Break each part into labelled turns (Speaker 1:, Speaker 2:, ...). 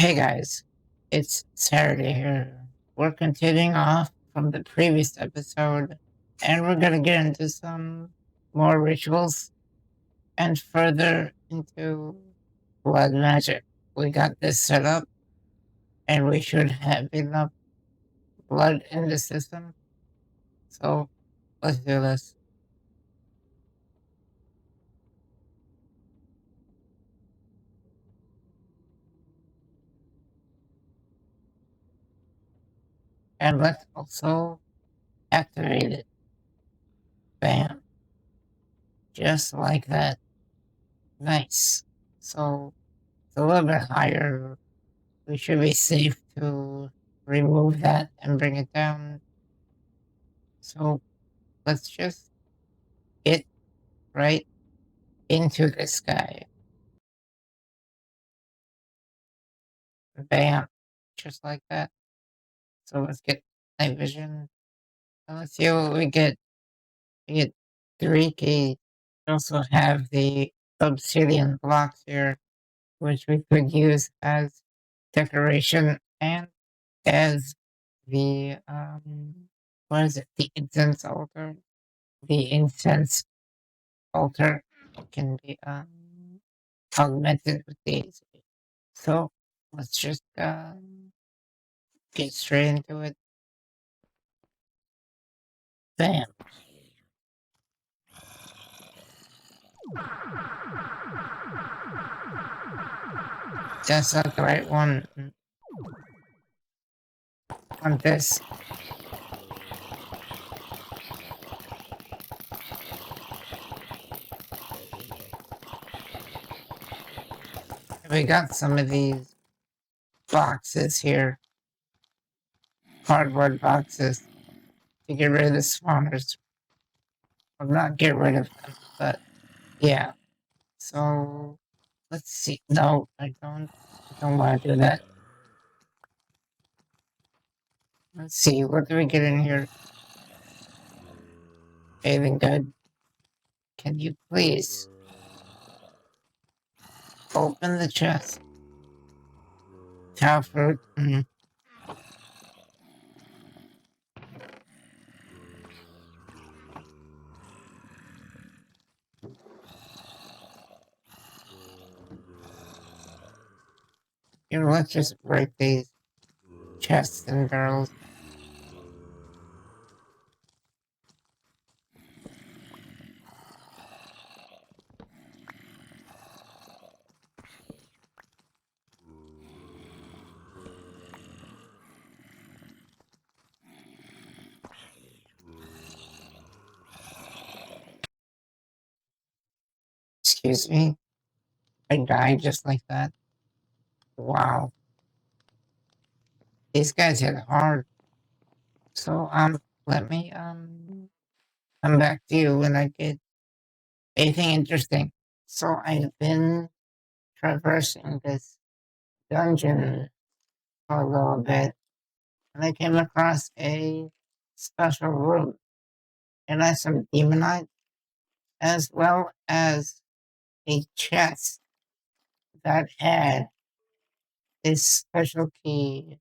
Speaker 1: Hey guys, it's Saturday here. We're continuing off from the previous episode, and we're gonna get into some more rituals and further into blood magic. We got this set up, and we should have enough blood in the system. So let's do this. And let's also activate it. Bam. Just like that. Nice. So it's a little bit higher. We should be safe to remove that and bring it down. So let's just get right into this guy. Bam. Just like that. So let's get night vision. And let's see what we get. We get 3 key. We also have the obsidian blocks here, which we could use as decoration and as the what is it? The incense altar. The incense altar can be augmented with these. So let's just get straight into it. Bam. That's not the right one. On this. We got some of these boxes here. Cardboard boxes to get rid of the spawners. Well, not get rid of them, but yeah. So let's see. No, I don't want to do that. Let's see, what do we get in here? Anything good? Can you please open the chest? Cow fruit. Here, let's just break these chests and barrels. Excuse me. I died just like that. Wow. These guys hit hard. So let me come back to you when I get anything interesting. So I've been traversing this dungeon for a little bit, and I came across a special room. And I some Demonite, as well as a chest that had this special key,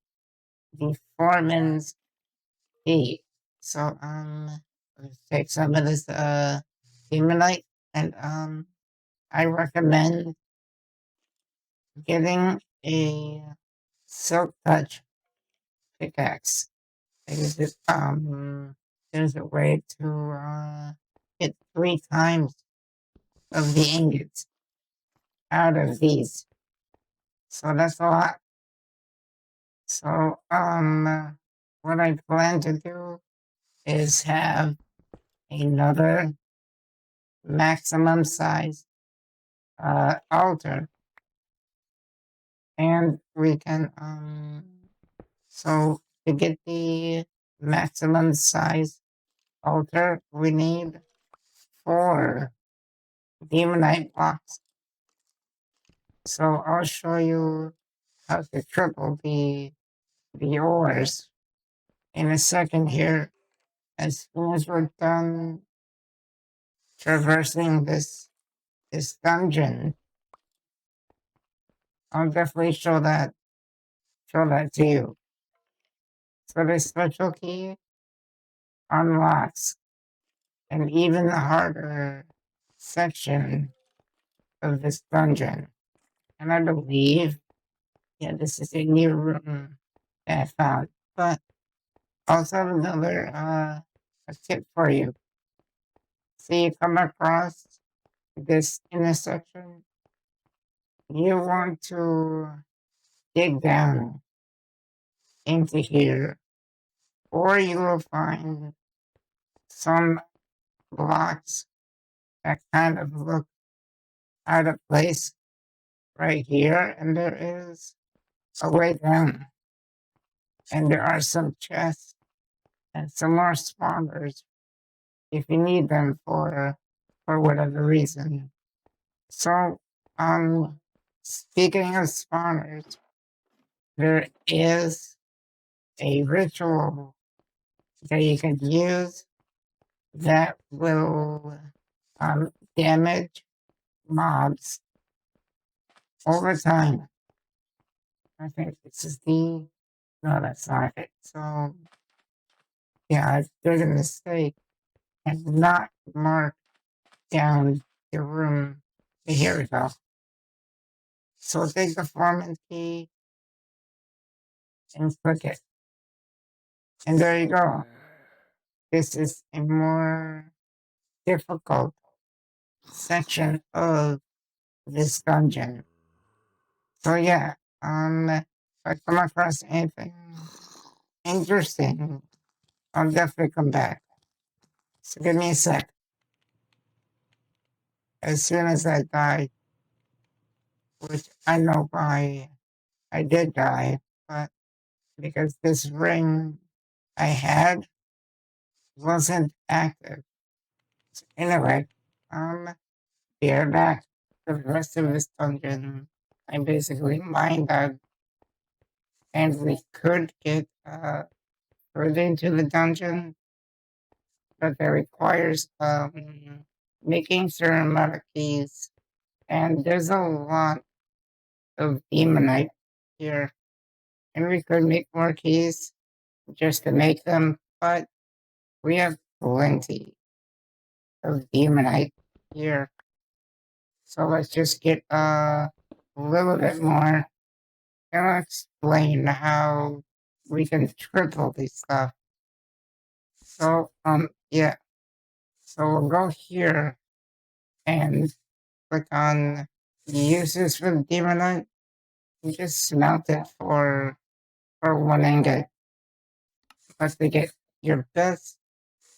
Speaker 1: the foreman's key. So let's take some of this Demonite, and I recommend getting a silk touch pickaxe. Because there's a way to get 3 times of the ingots out of these. So that's a lot. So what I plan to do is have another maximum size altar, and we can so to get the maximum size altar, we need 4 Demonite blocks. So I'll show you how to triple the ores in a second here. As soon as we're done traversing this dungeon, I'll definitely show that. show that to you. So this special key unlocks an even harder section of this dungeon. And I believe, yeah, this is a new room that I found. But also another a tip for you. So you come across this intersection, you want to dig down into here, or you will find some blocks that kind of look out of place right here, and there is a way down. And there are some chests and some more spawners if you need them for whatever reason. So, speaking of spawners, there is a ritual that you can use that will damage mobs over time. I think this is the no, that's not it. So yeah, I did a mistake and not mark down the room. Here we go. So take the foreman key and click it. And there you go. This is a more difficult section of this dungeon. So yeah, if I come across anything interesting, I'll definitely come back. So give me a sec. As soon as I die, which I know I did die, but because this ring I had wasn't active. So anyway, be right back. The rest of this dungeon, I basically mined out, and we could get further into the dungeon, but that requires making certain amount of keys. And there's a lot of Demonite here, and we could make more keys just to make them, but we have plenty of Demonite here. So let's just get a little bit more, and I'll explain how we can triple this stuff. So, yeah. So we'll go here and click on uses for the Demonite. You just smelt it for 1 ingot. But to get your best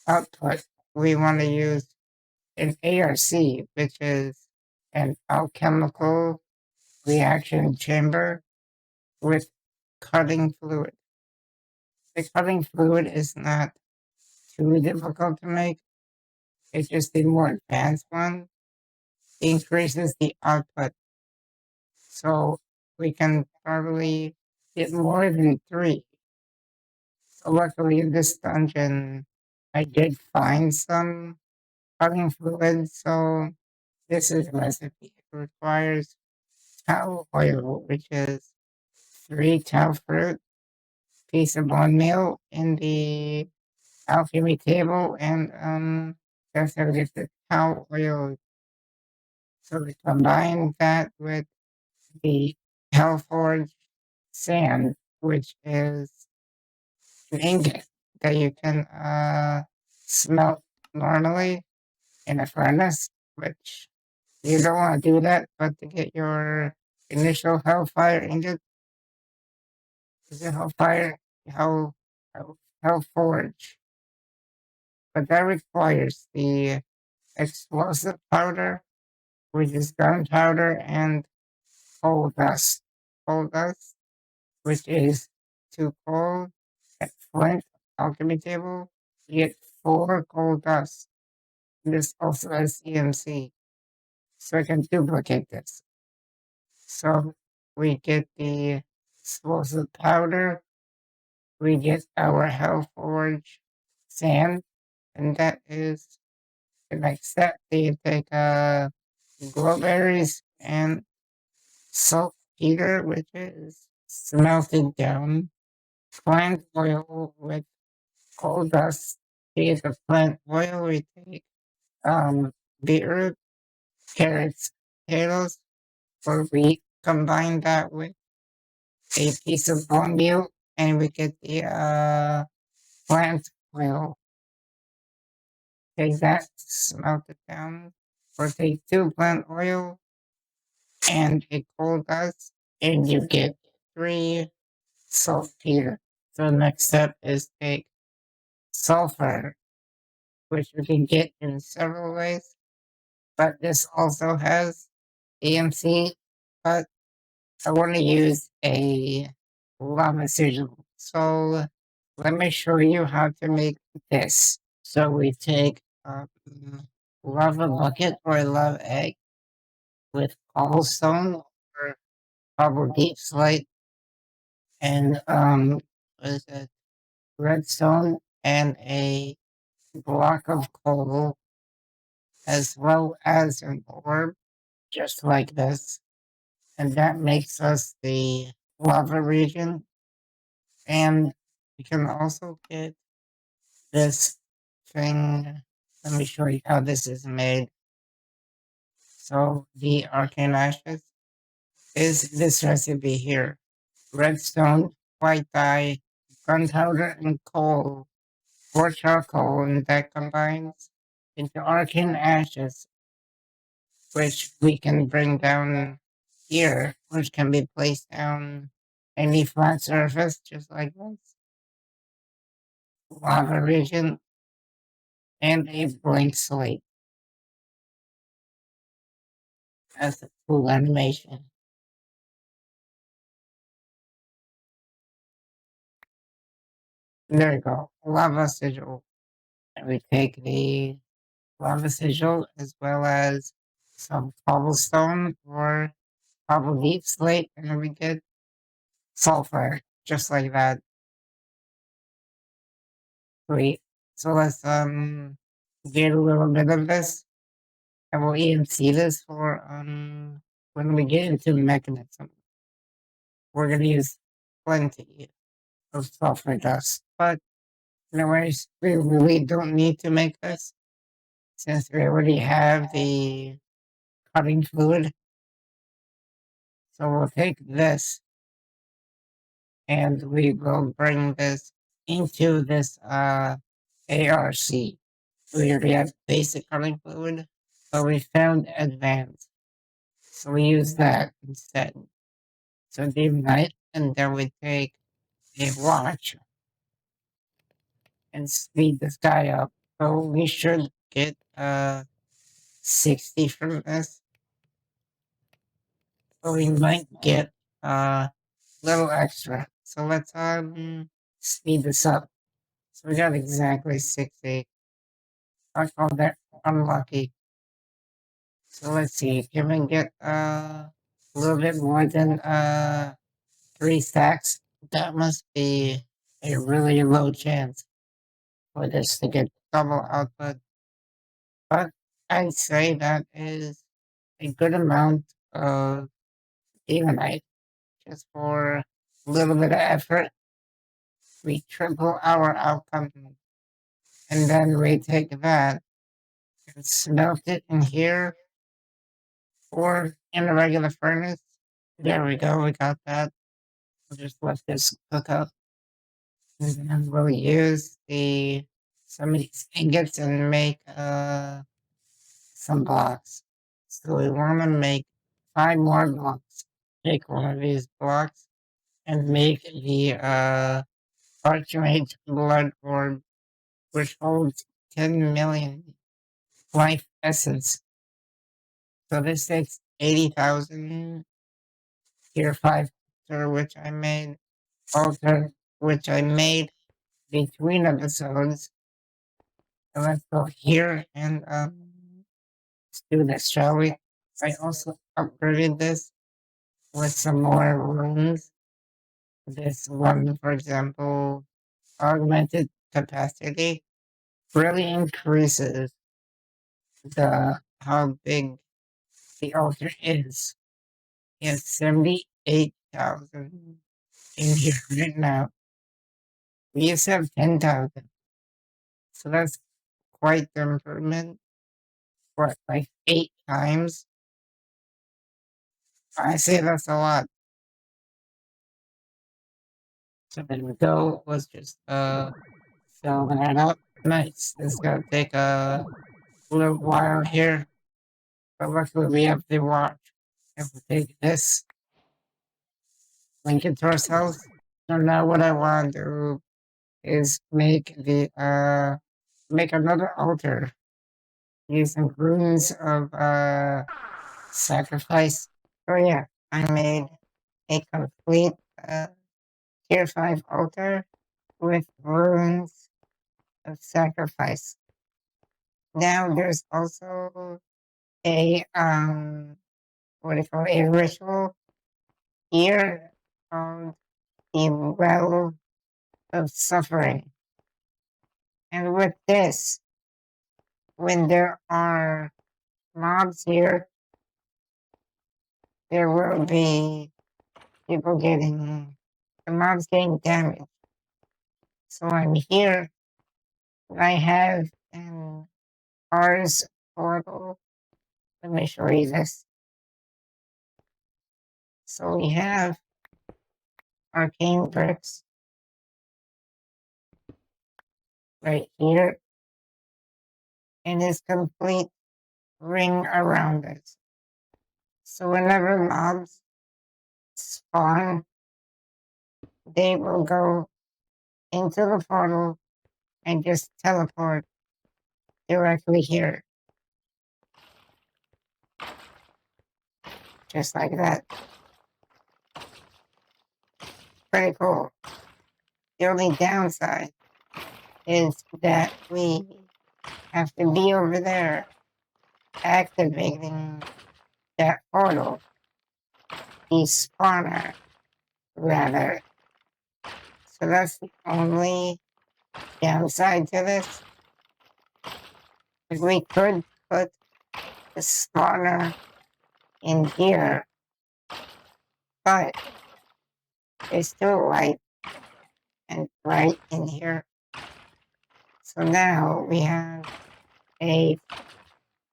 Speaker 1: output, we want to use an ARC, which is an alchemical reaction chamber with cutting fluid. The cutting fluid is not too difficult to make. It's just the more advanced one increases the output. So we can probably get more than 3. So luckily in this dungeon, I did find some cutting fluid. So this is a recipe. It requires tau oil, which is 3 tau fruit, piece of bone meal in the alchemy table, and that's how we get the tau oil. So we combine that with the Hellforge sand, which is an ingot that you can smelt normally in a furnace, which you don't want to do that, but to get your initial Hellfire ingot, is it Hellfire? Hellforge. But that requires the explosive powder, which is gunpowder, and coal dust. Coal dust, which is 2 coal at flint alchemy table. You get 4 coal dust. This also has EMC, so I can duplicate this. So we get the explosive powder, we get our Hellforge sand, and that is the next step. You take glowberries and saltpeter, which is smelted down plant oil with coal dust. To get the plant oil, we take beetroot, carrots, potatoes, or we combine that with a piece of bone meal and we get the plant oil. Take that, smelt it down, or take two plant oil and a coal dust, and you get three saltpeter. So the next step is take sulfur, which we can get in several ways, but this also has EMC, but I want to use a lava sigil. So let me show you how to make this. So we take a lava bucket or a lava egg with cobblestone or cobble deep slate and what is it? Redstone and a block of coal as well as an orb just like this. And that makes us the lava region. And we can also get this thing. Let me show you how this is made. So the arcane ashes is this recipe here. Redstone, white dye, gunpowder, and coal, or charcoal, and that combines into arcane ashes, which we can bring down here, which can be placed down any flat surface, just like this. Lava region, and a blank slate as a cool animation. There you go, lava sigil. And we take the lava sigil as well as some cobblestone or cobble deep slate, and then we get sulfur, just like that. Great. So let's get a little bit of this. And we'll even see this for when we get into mechanism. We're gonna use plenty of sulfur dust. But anyways, we really don't need to make this since we already have the cutting fluid. So we'll take this and we will bring this into this ARC. We already have basic cutting fluid, but we found advanced. So we use that instead. So Demonite, and then we take a watch and speed this guy up. So we should get 60 from this. So we might get a little extra. So let's speed this up. So we got exactly 60. I call that unlucky. So let's see, can we get a little bit more than 3 stacks? That must be a really low chance for this to get double output. But I'd say that is a good amount of Demonite just for a little bit of effort. We triple our outcome and then we take that and smelt it in here or in a regular furnace. There we go, we got that. We'll just let this cook up. And then we'll use some of these ingots and make some blocks. So we want to make 5 more blocks. Take one of these blocks and make the Archmage Blood Orb, which holds 10 million life essence. So this takes 80,000 tier 5 altar, which I made between episodes. So let's go here and let's do this, shall we? I also upgraded this with some more runes. This one, for example, augmented capacity really increases the how big the altar is. It's 78,000. in here right now. We used to have 10,000. So that's quite the improvement. What, like 8 times? I say that's a lot. So there we go. Let's just fill that up. Nice. This is gonna take a little while here. But luckily we have the watch. If we take this, link it to ourselves. So now what I want to do is make another altar using runes of sacrifice. So yeah, I made a complete uh, tier 5 altar with runes of sacrifice. Now there's also a what do you call it, a ritual here called the Well of Suffering. And with this, when there are mobs here, there will be people getting the mobs getting damaged. So I'm here. I have an Ars portal. Let me show you this. So we have arcane bricks right here, and this complete ring around it. So whenever mobs spawn, they will go into the portal and just teleport directly here, just like that. Pretty cool. The only downside is that we have to be over there activating that portal, the spawner, rather. So that's the only downside to this. If we could put the spawner in here, but it's still light and bright in here. So now we have a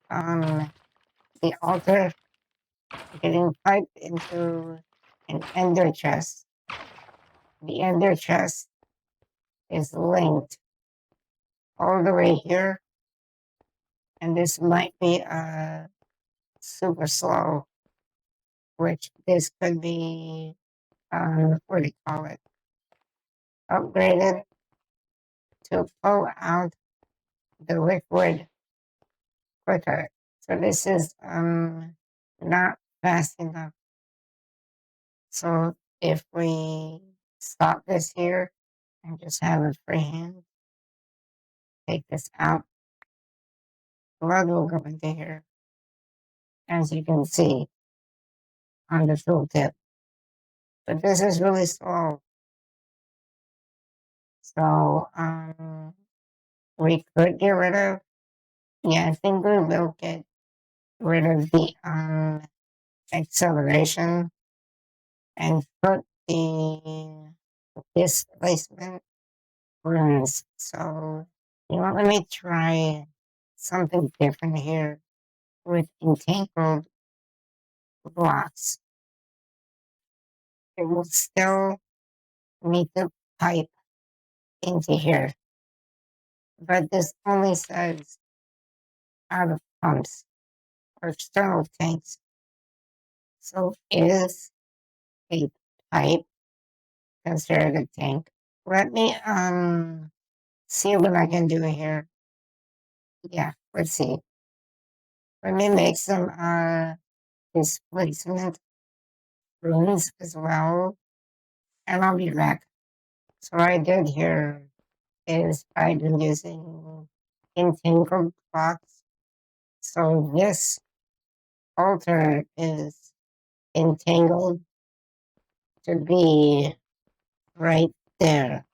Speaker 1: the altar getting piped into an ender chest. The ender chest is linked all the way here, and this might be super slow, which this could be what do you call it? Upgraded to pull out the liquid quicker. So this is not fast enough. So if we stop this here and just have a free hand, take this out, blood will go into here, as you can see on the tooltip. But this is really slow. So we could get rid of, yeah, I think we will get rid of the acceleration and put the displacement runes. So you know, let me try something different here with entangled blocks. It will still need to pipe into here, but this only says out of pumps or external tanks. So is a pipe considered a tank? Let me see what I can do here. Yeah, let's see. Let me make some displacement runes as well, and I'll be back. So what I did here is I've been using entangled blocks. So this altar is entangled to be right there.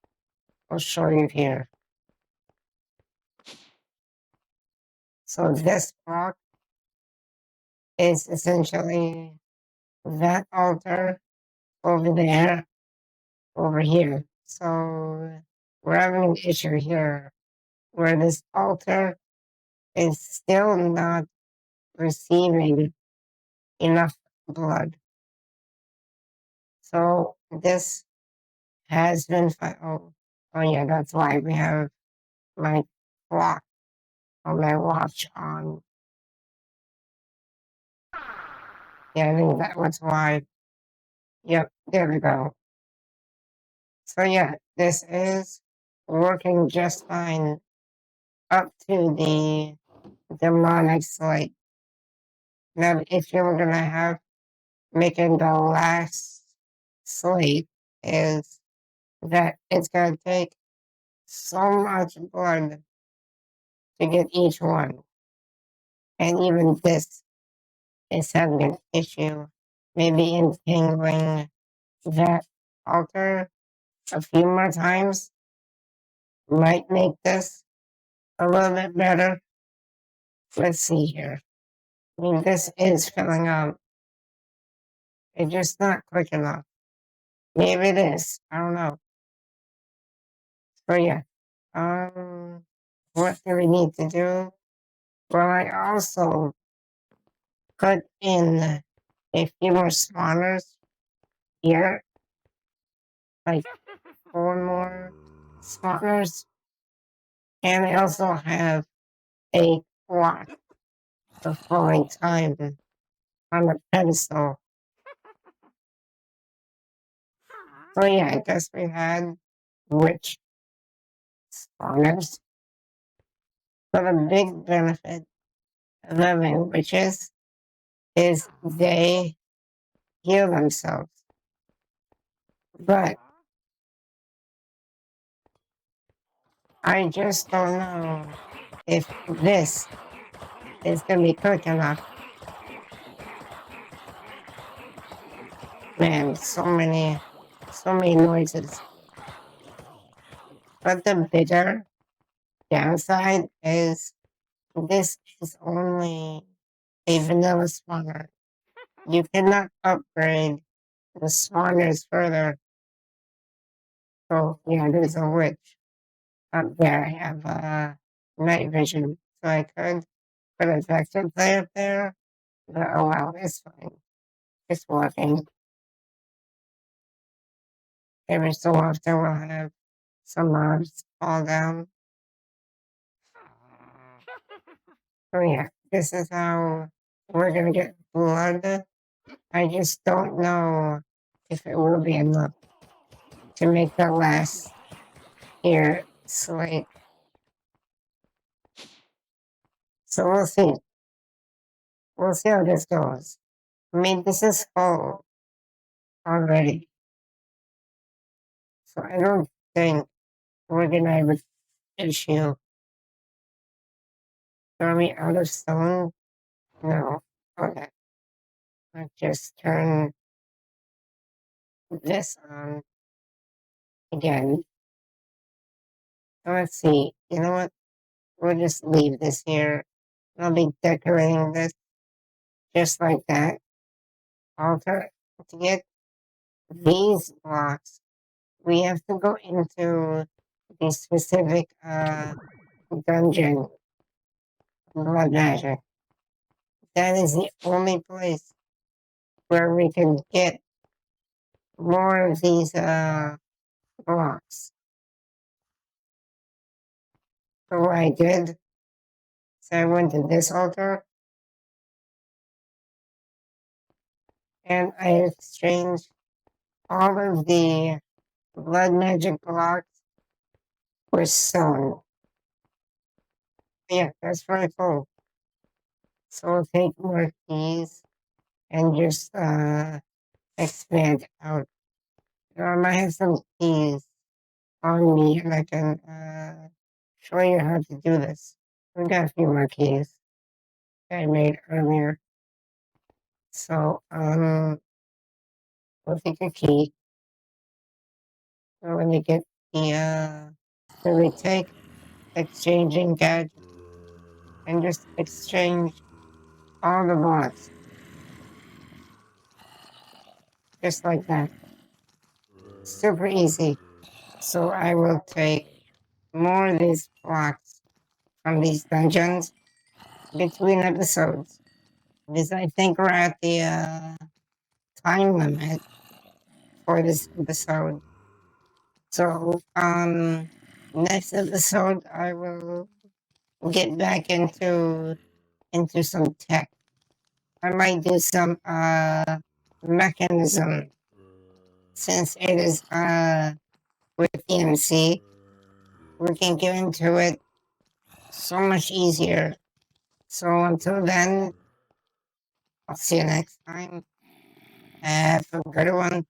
Speaker 1: I'll show you here. So this block is essentially that altar over there, over here. So we're having an issue here where this altar is still not receiving enough blood. So this has been oh yeah, that's why we have my clock on my watch on. Yeah, I think that was why. Yep, there we go. So yeah, this is working just fine up to the demonic slate. Now, if you were gonna have making the last slate is that it's gonna take so much blood to get each one. And even this is having an issue. Maybe entangling that altar a few more times might make this a little bit better. Let's see here. I mean, this is filling up. It's just not quick enough. Maybe it is. I don't know. But yeah. What do we need to do? Well, I also put in a few more spawners here, like 4 more spawners. And I also have a clock of falling time on a pedestal. So yeah, I guess we had witch spawners. But a big benefit of having witches is they heal themselves. But I just don't know if this is gonna be quick enough. Man, so many noises. But the bigger downside is this is only a vanilla spawner. You cannot upgrade the spawners further. So yeah, there's a witch up there. I have night vision, so I could put a vector play up there. But oh well, it's fine. It's working. Every so often we'll have some mobs fall down. So yeah, this is how we're gonna get blood. I just don't know if it will be enough to make the last year slate. So we'll see. We'll see how this goes. I mean, this is full already. So I don't think we're gonna have an issue. Are we out of stone? No. Okay. Let's just turn this on again. Let's see. You know what? We'll just leave this here. I'll be decorating this just like that. Alter to get these blocks. We have to go into the specific dungeon blood magic. That is the only place where we can get more of these blocks. So what I did is I went to this altar and I exchanged all of the blood magic blocks for stone. Yeah, that's very cool. So we'll take more keys and just expand out. I might have some keys on me and I can show you how to do this. We got a few more keys that I made earlier. So we'll take a key. So let me get the so we take exchanging gadget and just exchange all the blocks. Just like that. super easy. So I will take more of these blocks from these dungeons between episodes because I think we're at the time limit for this episode. So next episode I will get back into some tech. I might do some mechanism since it is with EMC. We can get into it so much easier. So until then, I'll see you next time. Have a good one.